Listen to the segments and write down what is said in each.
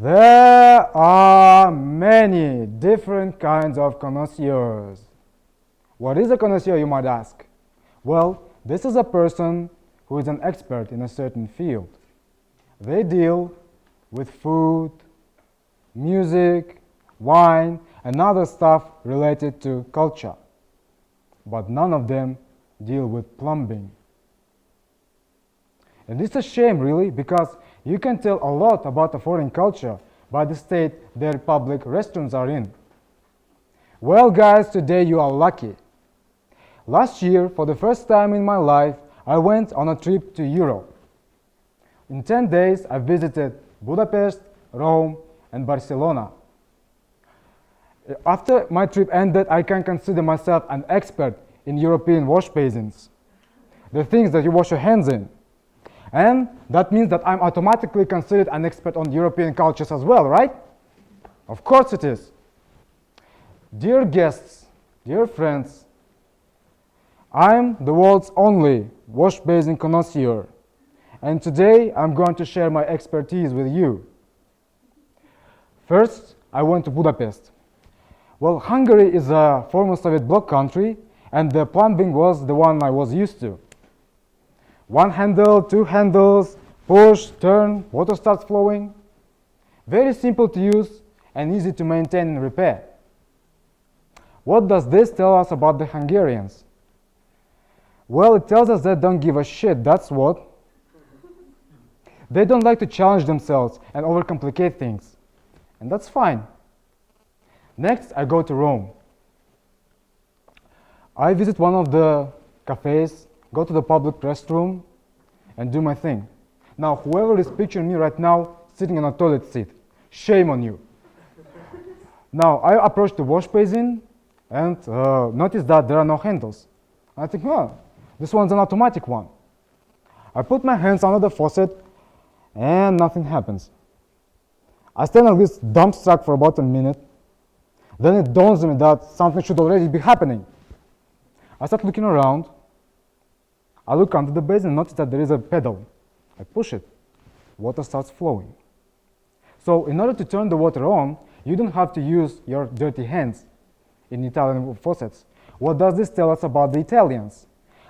There are many different kinds of connoisseurs. What is a connoisseur, you might ask? Well, this is a person who is an expert in a certain field. They deal with food, music, wine, and other stuff related to culture. But none of them deal with plumbing. And it's a shame, really, because you can tell a lot about a foreign culture by the state their public restrooms are in. Well, guys, today you are lucky. Last year, for the first time in my life, I went on a trip to Europe. In 10 days, I visited Budapest, Rome, and Barcelona. After my trip ended, I can consider myself an expert in European wash basins, the things that you wash your hands in. And that means that I'm automatically considered an expert on European cultures as well, right? Of course it is. Dear guests, dear friends, I'm the world's only wash basin connoisseur, and today I'm going to share my expertise with you. First, I went to Budapest. Well, Hungary is a former Soviet bloc country, and the plumbing was the one I was used to. One handle, two handles, push, turn, water starts flowing. Very simple to use and easy to maintain and repair. What does this tell us about the Hungarians? Well, it tells us they don't give a shit, that's what. They don't like to challenge themselves and overcomplicate things. And that's fine. Next, I go to Rome. I visit one of the cafes, go to the public restroom, and do my thing. Now, whoever is picturing me right now sitting on a toilet seat, shame on you. Now, I approach the wash basin and notice that there are no handles. I think, oh, this one's an automatic one. I put my hands under the faucet and nothing happens. I stand on this dumbstruck for about a minute. Then it dawns on me that something should already be happening. I start looking around. I look under the basin and notice that there is a pedal. I push it. Water starts flowing. So in order to turn the water on, you don't have to use your dirty hands in Italian faucets. What does this tell us about the Italians?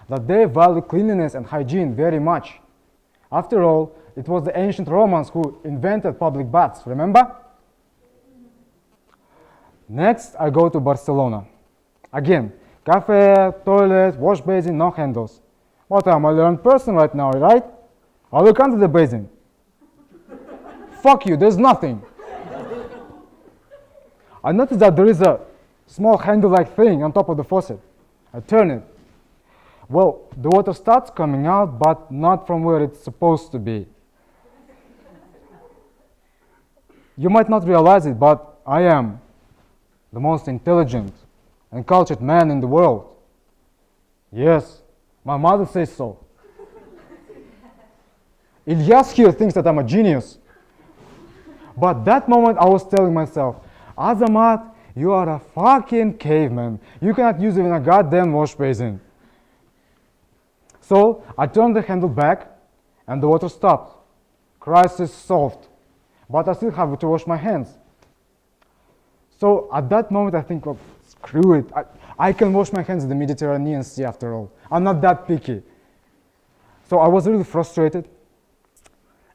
That they value cleanliness and hygiene very much. After all, it was the ancient Romans who invented public baths, remember? Next, I go to Barcelona. Again, cafe, toilet, wash basin, no handles. But I'm a learned person right now, right? I look under the basin. Fuck you, there's nothing. I notice that there is a small handle-like thing on top of the faucet. I turn it. Well, the water starts coming out, but not from where it's supposed to be. You might not realize it, but I am the most intelligent and cultured man in the world. Yes, my mother says so. Ilyas here thinks that I'm a genius. But that moment I was telling myself, Azamat, you are a fucking caveman. You cannot use even a goddamn wash basin. So I turned the handle back and the water stopped. Crisis solved. But I still have to wash my hands. So at that moment I think, oh, screw it. I can wash my hands in the Mediterranean Sea after all. I'm not that picky. So I was really frustrated.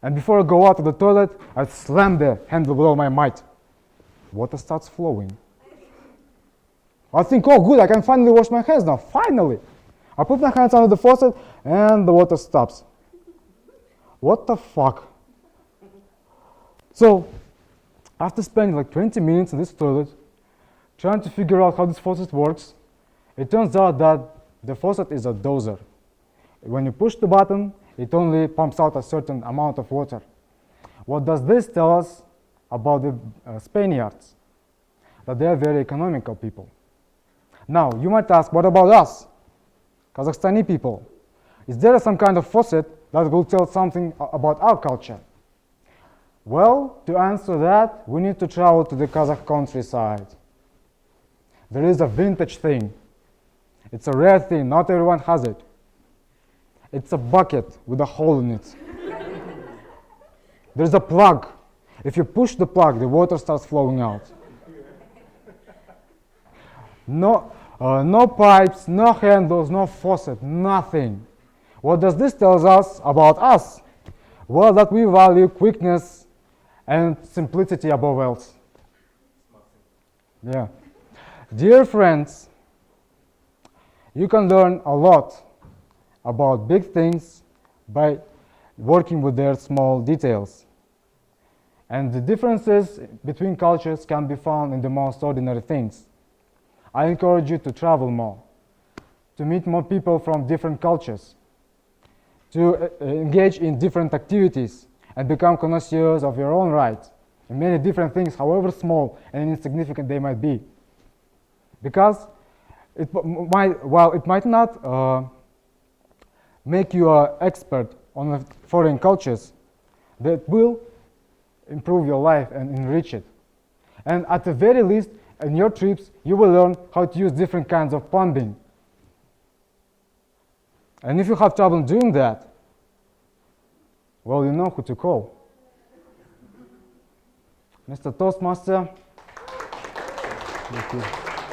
And before I go out of the toilet, I slam the handle below my might. Water starts flowing. I think, oh good, I can finally wash my hands now, finally. I put my hands under the faucet and the water stops. What the fuck? So, after spending like 20 minutes in this toilet, trying to figure out how this faucet works, it turns out that the faucet is a dozer. When you push the button, it only pumps out a certain amount of water. What does this tell us about the Spaniards? That they are very economical people. Now, you might ask, what about us, Kazakhstani people? Is there some kind of faucet that will tell something about our culture? Well, to answer that, we need to travel to the Kazakh countryside. There is a vintage thing. It's a rare thing, not everyone has it. It's a bucket with a hole in it. There's a plug. If you push the plug, the water starts flowing out. No pipes, no handles, no faucet, nothing. What does this tell us about us? Well, that we value quickness and simplicity above else. Yeah. Dear friends, you can learn a lot about big things by working with their small details. And the differences between cultures can be found in the most ordinary things. I encourage you to travel more, to meet more people from different cultures, to engage in different activities and become connoisseurs of your own right in many different things, however small and insignificant they might be. Because while it might not make you an expert on foreign cultures, that will improve your life and enrich it. And at the very least, in your trips, you will learn how to use different kinds of plumbing. And if you have trouble doing that, well, you know who to call. Mr. Toastmaster. Thank you.